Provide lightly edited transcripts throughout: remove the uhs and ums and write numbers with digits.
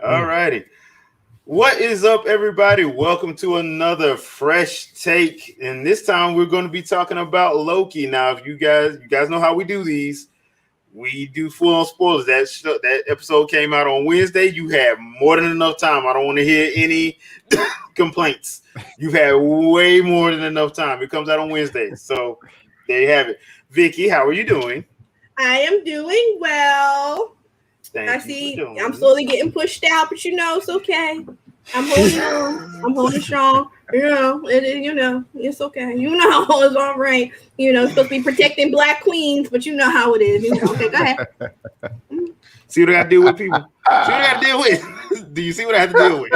All righty. What is up, everybody? Welcome to another fresh take, and this time we're going to be talking about Loki. Now, if you guys know how we do these. We do full on spoilers. That episode came out on Wednesday. You have more than enough time. I don't want to hear any complaints. You've had way more than enough time. It comes out on Wednesday, so there you have it. Vicky, how are you doing? I am doing well. I see I'm slowly getting pushed out, but it's okay. I'm holding on. I'm holding strong. It's okay. It's all right. It's supposed to be protecting Black queens, but you know how it is. Okay, go ahead. See what I got to deal with, people? See what I got to deal with? Do you see what I have to deal with?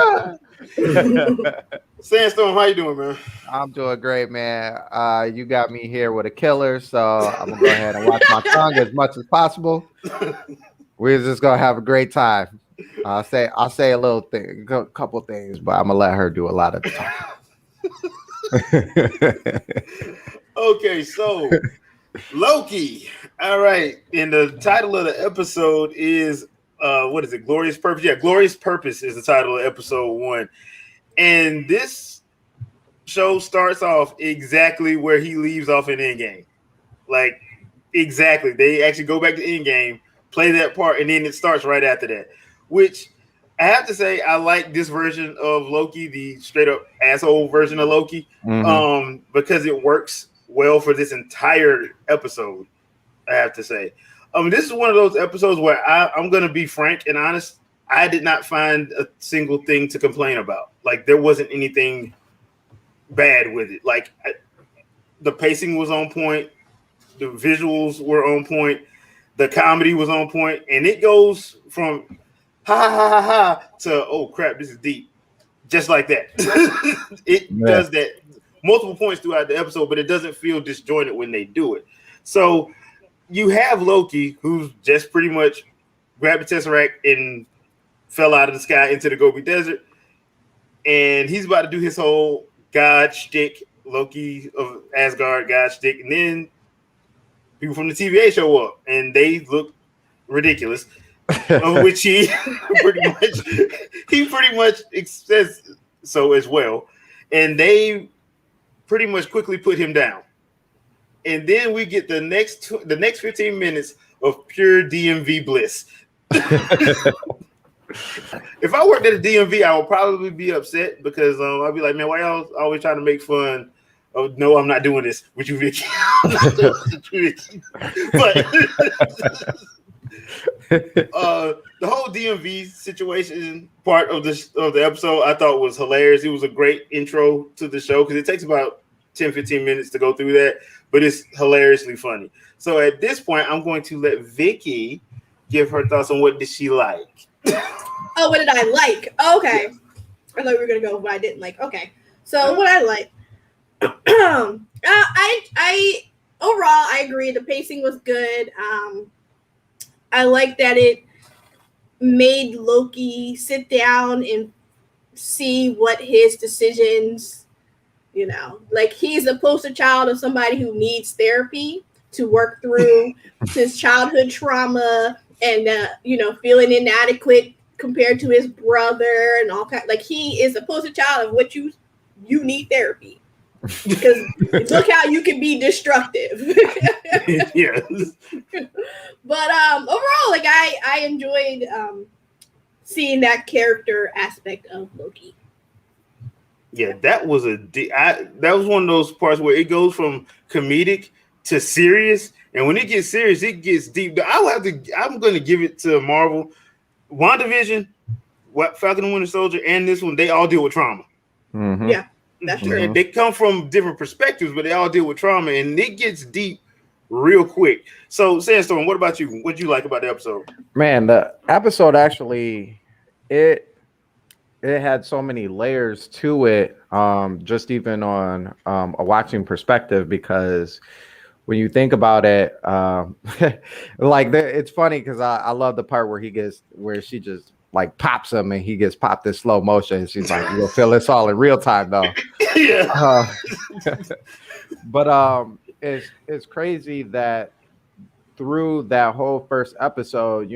Sandstorm, how you doing, man? I'm doing great, man. You got me here with a killer, so I'm gonna go ahead and watch my tongue as much as possible. We're just gonna have a great time. I'll say a little thing, a couple things, but I'm gonna let her do a lot of the talking. Okay, so Loki. All right, and the title of the episode is what is it? Glorious Purpose. Yeah, Glorious Purpose is the title of episode 1, and this show starts off exactly where he leaves off in Endgame. Like exactly, they actually go back to Endgame, play that part, and then it starts right after that. Which I have to say, I like this version of Loki, the straight up asshole version of Loki, because it works well for this entire episode. I have to say, this is one of those episodes where I'm going to be frank and honest. I did not find a single thing to complain about. Like there wasn't anything bad with it. Like the pacing was on point, the visuals were on point, the comedy was on point, and it goes from ha ha ha ha to oh crap, this is deep, just like that. It does that multiple points throughout the episode, but it doesn't feel disjointed when they do it. So you have Loki, who's just pretty much grabbed the Tesseract and fell out of the sky into the Gobi Desert, and he's about to do his whole God shtick, Loki of Asgard God shtick, and then people from the TVA show up, and they look ridiculous. Of which he pretty much says so as well, and they pretty much quickly put him down, and then we get the next 15 minutes of pure DMV bliss. If I worked at a DMV, I would probably be upset because I'd be like, man, why y'all always trying to make fun? Oh no, I'm not doing this with you, Vicky. But the whole DMV situation part of the episode I thought was hilarious. It was a great intro to the show because it takes about 10-15 minutes to go through that, but it's hilariously funny. So at this point, I'm going to let Vicky give her thoughts on what did she like. Oh, what did I like? Okay. I thought we were gonna go what I didn't like. Okay. So what I like. I overall I agree the pacing was good. I like that it made Loki sit down and see what his decisions, like he's a poster child of somebody who needs therapy to work through his childhood trauma and feeling inadequate compared to his brother and all kind. Like he is a poster child of what you need therapy. Because look how you can be destructive. Yes. But overall, like I enjoyed seeing that character aspect of Loki. Yeah, that was that was one of those parts where it goes from comedic to serious, and when it gets serious, it gets deep. I'm going to give it to Marvel. WandaVision, Falcon and Winter Soldier, and this one, they all deal with trauma. Mm-hmm. Yeah. That's true. They come from different perspectives, but they all deal with trauma, and it gets deep real quick. So, Sandstorm, what about you? What do you like about the episode? Man, the episode actually, it had so many layers to it, just even on a watching perspective, because when you think about it, it's funny because I love the part where she just like pops him and he gets popped in slow motion. And she's like, "You'll feel this all in real time, though." Yeah. But it's crazy that through that whole first episode,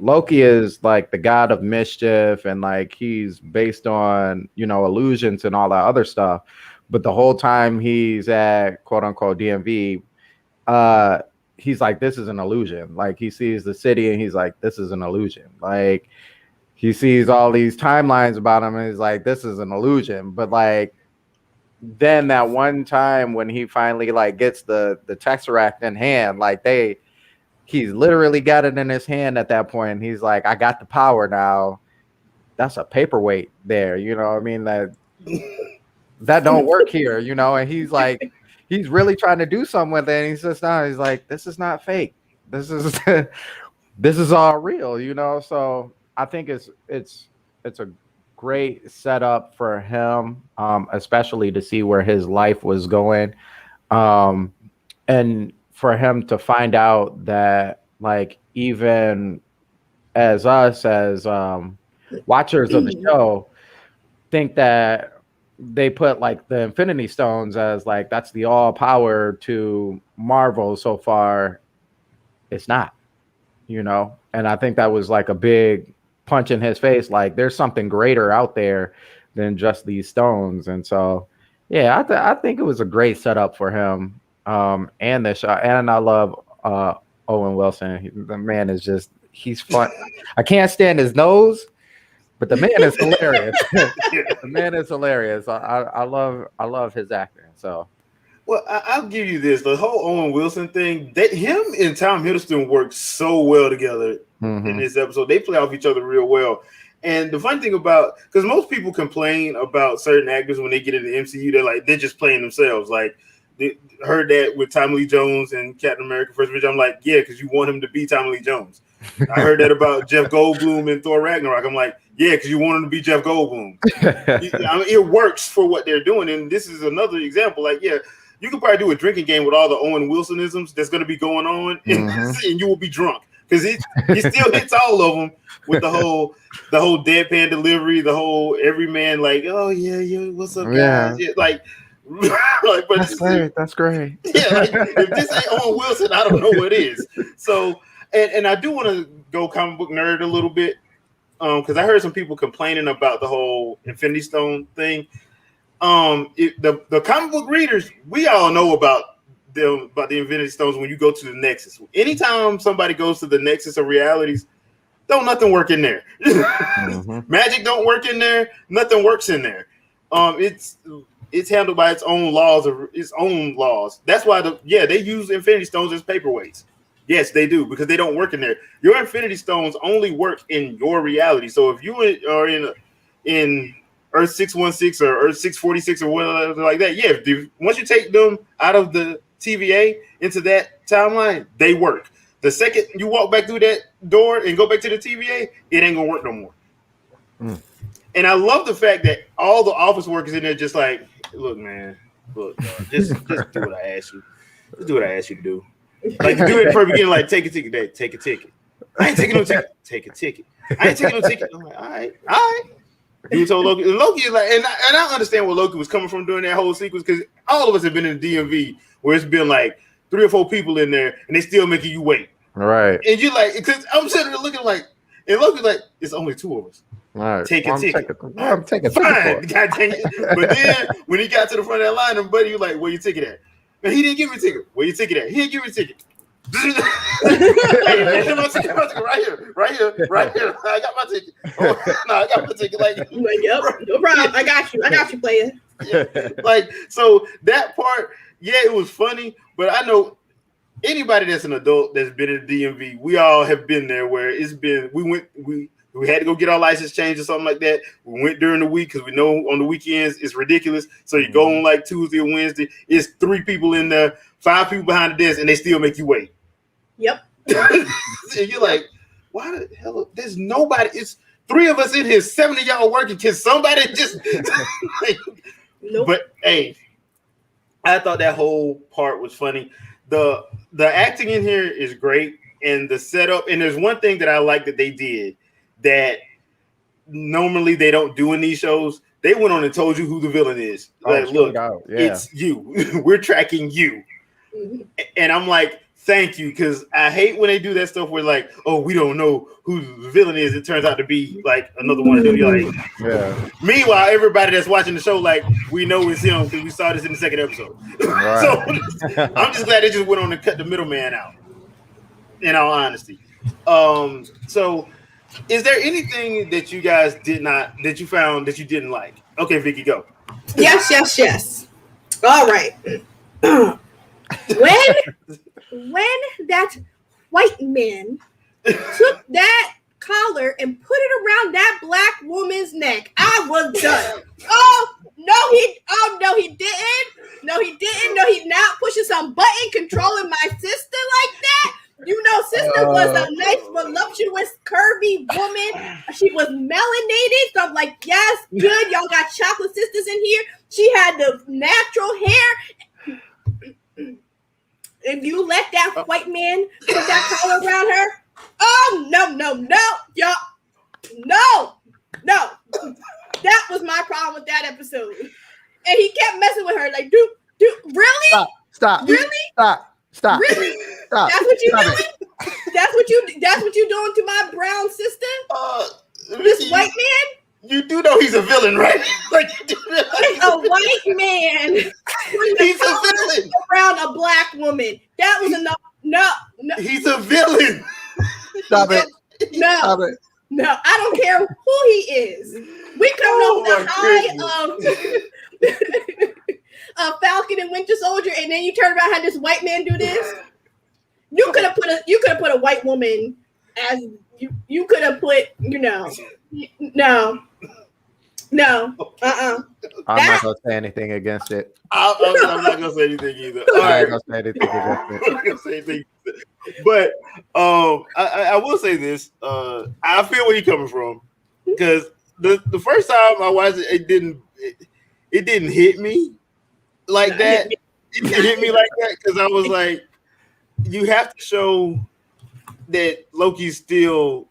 Loki is like the god of mischief, and like he's based on illusions and all that other stuff. But the whole time he's at quote unquote DMV, uh, he's like, this is an illusion. Like he sees the city, and he's like, this is an illusion. Like he sees all these timelines about him, and he's like, this is an illusion. But like then that one time when he finally like gets the Tesseract in hand, like he's literally got it in his hand at that point, and he's like, I got the power now. That's a paperweight there, I mean, that don't work here, and he's like, he's really trying to do something with it, and he's just now he's like, this is not fake, this is this is all real, so I think it's a great setup for him, especially to see where his life was going, and for him to find out that like even as us as watchers of the show think that they put like the Infinity Stones as like that's the all power to Marvel so far. It's not, and I think that was like a big punch in his face. Like there's something greater out there than just these stones. And so yeah, I think it was a great setup for him, and the shot. And I love Owen Wilson. The man is he's fun. I can't stand his nose, but the man is hilarious. The man is hilarious. I love his acting. So well, I'll give you this: the whole Owen Wilson thing. That him and Tom Hiddleston work so well together in this episode. They play off each other real well. And the fun thing about, because most people complain about certain actors when they get in the MCU, they're just playing themselves. Like they heard that with Tommy Lee Jones and Captain America: First Avenger. I'm like, yeah, because you want him to be Tommy Lee Jones. I heard that about Jeff Goldblum in Thor Ragnarok. I'm like, yeah, because you want him to be Jeff Goldblum. It works for what they're doing. And this is another example. Like, yeah, you could probably do a drinking game with all the Owen Wilsonisms that's going to be going on, and you will be drunk because he still hits all of them with the whole deadpan delivery, the whole every man like, oh yeah, what's up, guys? Yeah, like, but that's great. That's great. Yeah, like if this ain't Owen Wilson, I don't know what is. So, and I do want to go comic book nerd a little bit, because I heard some people complaining about the whole Infinity Stone thing. The comic book readers, we all know about the Infinity Stones when you go to the Nexus. Anytime somebody goes to the Nexus of realities, don't nothing work in there. Magic don't work in there. Nothing works in there. It's handled by its own laws. That's why they use Infinity Stones as paperweights. Yes, they do, because they don't work in there. Your Infinity Stones only work in your reality. So if you are in Earth 616 or Earth 646 or whatever like that, yeah, once you take them out of the TVA into that timeline, they work. The second you walk back through that door and go back to the TVA, it ain't gonna work no more. And I love the fact that all the office workers in there just like, look, man, just do what I asked you. Just do what I asked you to do. Like do it from the beginning, like take a ticket, Dad, take a ticket. I ain't taking no ticket. Take a ticket. I ain't taking no ticket. I'm like, all right. Dude told Loki, and Loki is like, and I understand where Loki was coming from during that whole sequence, because all of us have been in the DMV where it's been like 3 or 4 people in there and they still making you wait. Right. And you like, because I'm sitting there looking like, and Loki's like, it's only 2 of us. All right. Take a ticket. I'm taking fine. God dang it. But then when he got to the front of that line, and buddy, you like, where your ticket at? And he didn't give me a ticket. Where your ticket at? He didn't give me a ticket. Hey, man, my ticket right here. I got my ticket. I got my ticket. Like, yep, no problem. I got you, player. Yeah. Like, so that part, yeah, it was funny, but I know anybody that's an adult that's been in the DMV, we all have been there where it's been, we had to go get our license changed or something like that. We went during the week because we know on the weekends it's ridiculous. So you go on like Tuesday or Wednesday, it's 3 people in there, 5 people behind the desk, and they still make you wait. Yep. And you're like, why the hell? There's nobody. It's 3 of us in here, 7 of y'all working. Can somebody just like, nope. But hey, I thought that whole part was funny. The acting in here is great, and the setup. And there's one thing that I like that they did that normally they don't do in these shows. They went on and told you who the villain is. Like, look, it's you. We're tracking you. And I'm like, Thank you, because I hate when they do that stuff where like, oh, we don't know who the villain is. It turns out to be like another one of them. You're like, Yeah. meanwhile, everybody that's watching the show, like, we know it's him because we saw this in the second episode. Right. So I'm just glad they just went on and cut the middleman out. In all honesty, so is there anything that you guys that you found that you didn't like? Okay, Vicky, go. Yes. All right. when that white man took that collar and put it around that black woman's neck, I was done. Oh no, he didn't. No, he not pushing some button controlling my sister like that. You know, sister was a nice, voluptuous, curvy woman. She was melanated. So I'm like, yes, good. Y'all got chocolate sisters in here. She had the natural hair. If you let that white man put that collar around her, oh, no, y'all. No. That was my problem with that episode. And he kept messing with her like, dude, really? Stop. Really? Stop. Really? Stop. That's what you Stop doing? That's what you doing to my brown sister? This white man? You do know he's a villain, right? Like, It's a white man. He's a villain around a black woman. That was enough. No. He's a villain. Stop it. No, I don't care who he is. We come off the high of Falcon and Winter Soldier, and then you turn around and have this white man do this. You could have put a white woman as you could have put, no. I'm not gonna say anything against it. I'm not gonna say anything either. I ain't gonna say anything against it. I'm not gonna say anything. But I will say this. I feel where you're coming from, because the first time I watched it, it didn't hit me like that. It didn't hit me like that because I was like, you have to show that Loki's still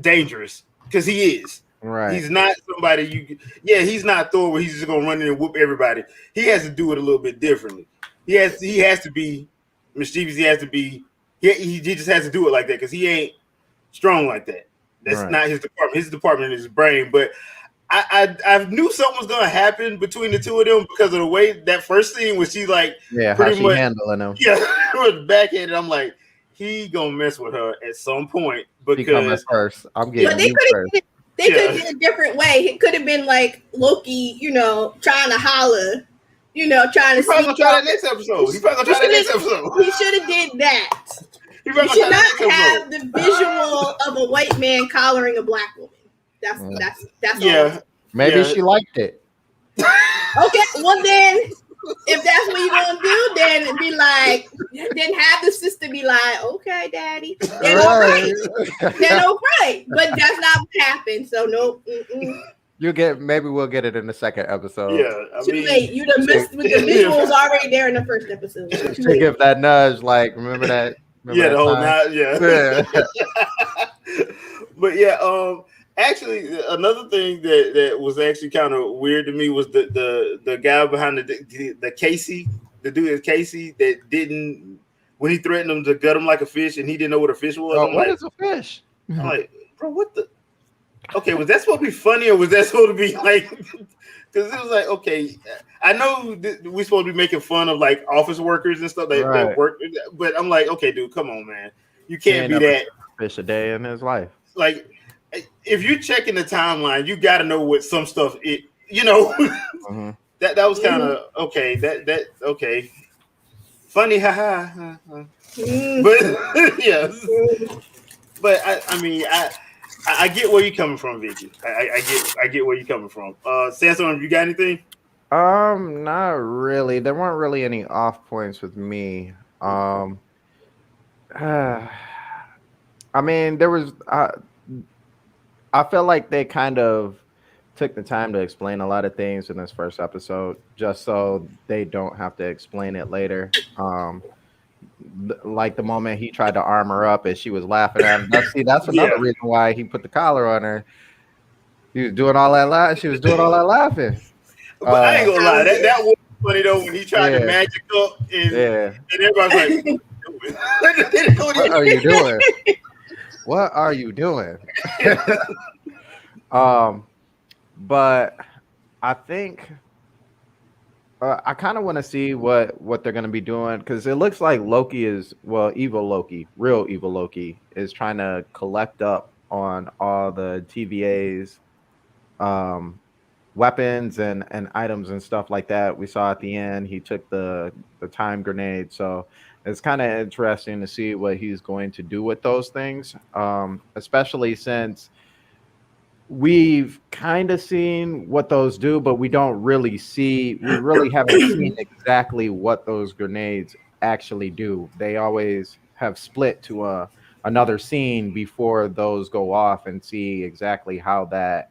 dangerous, because he is. Right. He's not somebody he's not Thor where he's just gonna run in and whoop everybody. He has to do it a little bit differently. He has to be mischievous. He just has to do it like that because he ain't strong like that. That's not his department. His department is his brain. But I knew something was gonna happen between the two of them because of the way that first scene was she like pretty much handling him. Yeah, was backhanded. I'm like, he gonna mess with her at some point because first. I'm getting you first. They could have did a different way. It could have been like Loki, trying to holler, trying to. He's probably gonna try that next episode. He should have did that. You should not have the visual of a white man collaring a black woman. That's all. Maybe she liked it. Okay, well then, if that's what you're gonna do, then have the sister be like, okay, daddy, then okay, but that's not what happened. So no. Maybe we'll get it in the second episode. Yeah, too late. You'd have missed with the visuals already there in the first episode. To give that nudge, like remember that. The whole nudge. Yeah. But actually, another thing that was actually kind of weird to me was the guy behind the Casey, the dude is Casey that didn't, when he threatened him to gut him like a fish and he didn't know what a fish was. What is a fish? I'm like, bro, what the? Okay, was that supposed to be funny or was that supposed to be like? Because it was like, okay, I know we're supposed to be making fun of like office workers and stuff that work, but I'm like, okay, dude, come on, man, you can't be that fish a day in his life. Like, if you're checking the timeline, you got to know what some stuff Mm-hmm. that was kind of okay. That okay, funny, haha. But yeah, but I mean, I get where you're coming from, Vicky. I get where you're coming from. Samson, you got anything? Not really. There weren't really any off points with me. I mean, there was. I feel like they kind of took the time to explain a lot of things in this first episode, just so they don't have to explain it later. Like the moment he tried to arm her up and she was laughing at him. That's another reason why he put the collar on her. He was doing all that she was doing all that laughing. But I ain't gonna lie, that was funny though when he tried to magic up and everybody's like, What are you doing? What are you doing? But I think I kind of want to see what they're going to be doing because it looks like Loki is evil Loki, real evil Loki is trying to collect up on all the TVA's um, weapons and items and stuff like that. We saw at the end he took the time grenade, so it's kind of interesting to see what he's going to do with those things, especially since we've kind of seen what those do, but we don't really see, we really haven't seen exactly what those grenades actually do. They always have split to another scene before those go off and see exactly how that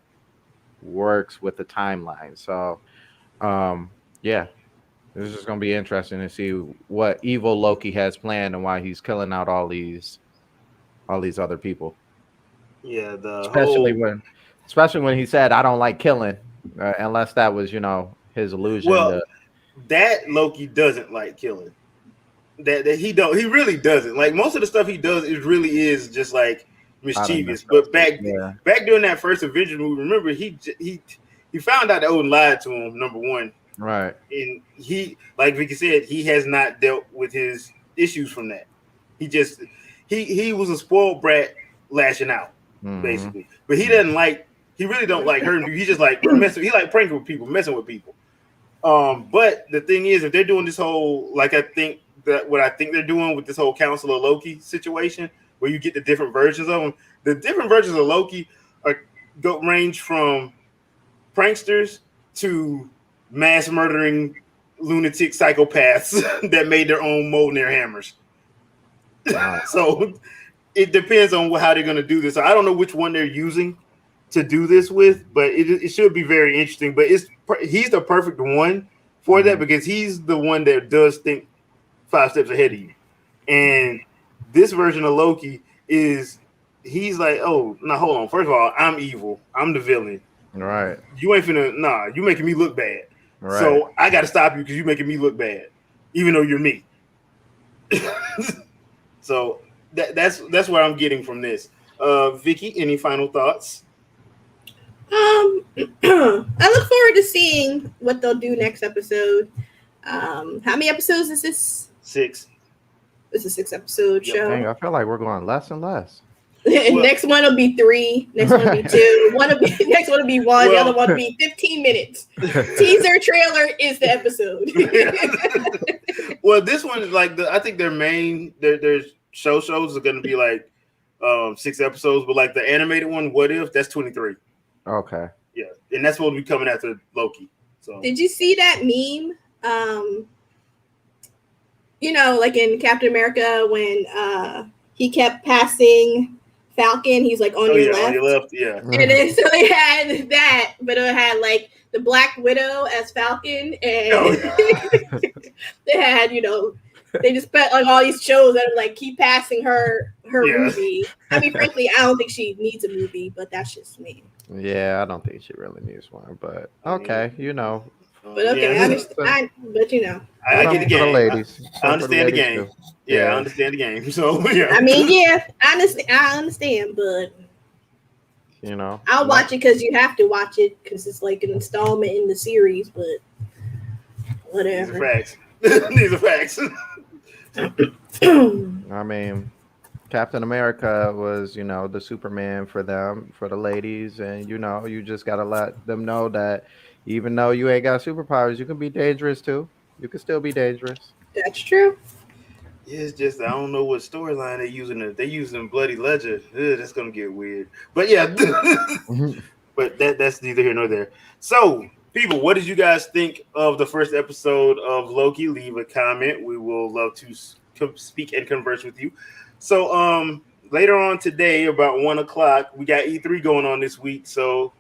works with the timeline. So, yeah, this is going to be interesting to see what evil Loki has planned and why he's killing out all these other people. Yeah, Especially when he said, "I don't like killing," unless that was, his illusion. Well, that Loki doesn't like killing. That he really doesn't. Like most of the stuff he does, it really is just like mischievous. But back during that first Avengers movie, remember he found out that Odin lied to him. Number one, right? And he, like Vicky said, he has not dealt with his issues from that. He just he was a spoiled brat lashing out, basically. But he doesn't like. He really don't like hurting people. He just like messing. He like pranking with people, messing with people. But the thing is, if they're doing this whole, like I think they're doing with this whole Council of Loki situation, where you get the different versions of them. The different versions of Loki range from pranksters to mass murdering lunatic psychopaths that made their own Mjolnir hammers. So it depends on how they're going to do this. So I don't know which one they're using to do this with, but it should be very interesting. But he's the perfect one for that because he's the one that does think 5 steps ahead of you. And this version of Loki he's like, oh, now hold on. First of all, I'm evil. I'm the villain. Right. You ain't finna, you making me look bad. Right. So I got to stop you because you're making me look bad, even though you're me. So that's what I'm getting from this. Vicky, any final thoughts? I look forward to seeing what they'll do next episode. How many episodes is this? 6. This is a 6-episode show. Dang, I feel like we're going less and less. Next one will be 3. Next one will be 2. Next one will be 1. The other one will be 15 minutes. Teaser trailer is the episode. Well, this one is like I think their shows are going to be like 6 episodes, but like the animated one, What If, that's 23. Okay. Yeah, and that's what will be coming after Loki. So did you see that meme? Like in Captain America when he kept passing Falcon, he's like on your left. Yeah. And then so they had that, but it had like the Black Widow as Falcon, and they had, they just put like all these shows that are like keep passing her movie. I mean, frankly, I don't think she needs a movie, but that's just me. Yeah, I don't think she really needs one, but okay, But okay, I understand. I get the game. Ladies. I understand the game. Yeah, I understand the game. So yeah. I mean, yeah, I understand, but I'll watch it because you have to watch it because it's like an installment in the series. But whatever. These are facts. These are facts. I mean, Captain America was, the Superman for them, for the ladies, and you just gotta let them know that even though you ain't got superpowers, you can be dangerous too. You can still be dangerous. That's true. Yeah, it's just I don't know what storyline they're using. They're using Bloody Ledger. That's gonna get weird. But yeah, but that's neither here nor there. So, people, what did you guys think of the first episode of Loki? Leave a comment. We will love to speak and converse with you. So, later on today, about 1:00, we got E3 going on this week. So,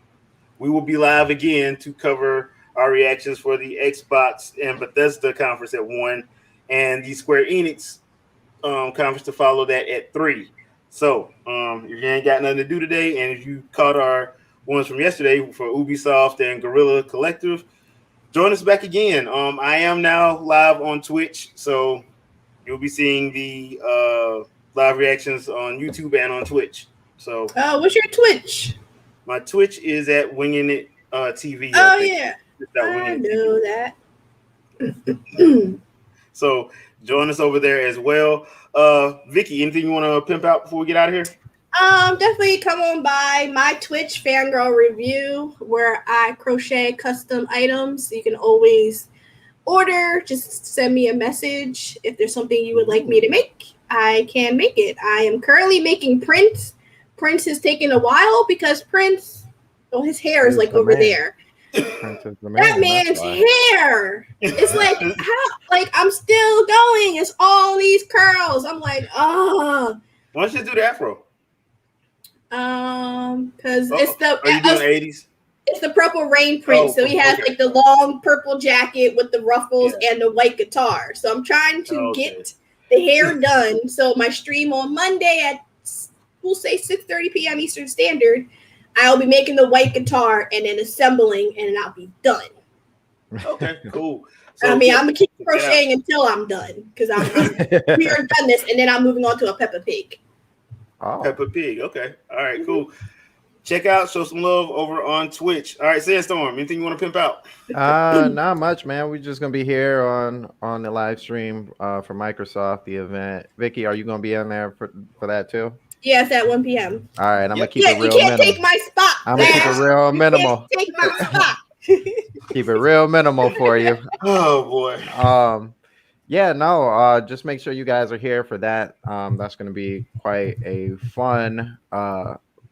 we will be live again to cover our reactions for the Xbox and Bethesda conference at 1, and the Square Enix conference to follow that at 3. So, if you ain't got nothing to do today, and if you caught our ones from yesterday for Ubisoft and Guerrilla Collective, join us back again. I am now live on Twitch, so you'll be seeing the live reactions on YouTube and on Twitch. So, what's your Twitch? my Twitch is at Winging It TV. Oh yeah, Winging I It know TV. that. So join us over there as well. Vicky, anything you want to pimp out before we get out of here? Definitely come on by my Twitch Fangirl Review, where I crochet custom items. You can always order. Just send me a message if there's something you would like me to make. I can make it. I am currently making Prince. Prince has taken a while because Prince, his hair is like over there. That man's hair. It's like I'm still going. It's all these curls. I'm like, why don't you do the afro? Because it's the are you doing 80s? It's the Purple Rain Prince. So he has like the long purple jacket with the ruffles and the white guitar. So I'm trying to get the hair done. So my stream on Monday at, we'll say 6:30 p.m. Eastern Standard, I'll be making the white guitar and then assembling, and then I'll be done. Okay, cool. So, I'm gonna keep crocheting until I'm done because we are done this, and then I'm moving on to a Peppa Pig. Oh. Peppa Pig. Okay. All right. Cool. Check out, show some love over on Twitch. All right, Sandstorm. Anything you want to pimp out? Not much, man. We're just gonna be here on the live stream for Microsoft, the event. Vicky, are you gonna be in there for that too? Yes, at 1 p.m. All right, I'm gonna keep it real minimal. You can't minimal. take my spot. I'm gonna keep it real minimal. Take my spot. Keep it real minimal for you. Oh boy. Yeah, no. Just make sure you guys are here for that. That's gonna be quite a fun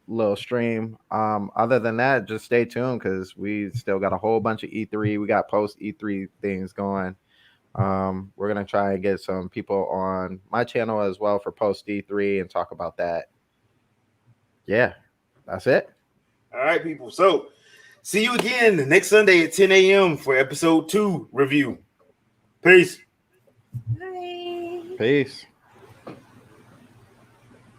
little stream. Other than that, just stay tuned because we still got a whole bunch of E3. We got post E3 things going. We're gonna try and get some people on my channel as well for post E3 and talk about that. Yeah, that's it. All right, people. So see you again next Sunday at 10 a.m. for episode 2 review. Peace. Bye. Peace.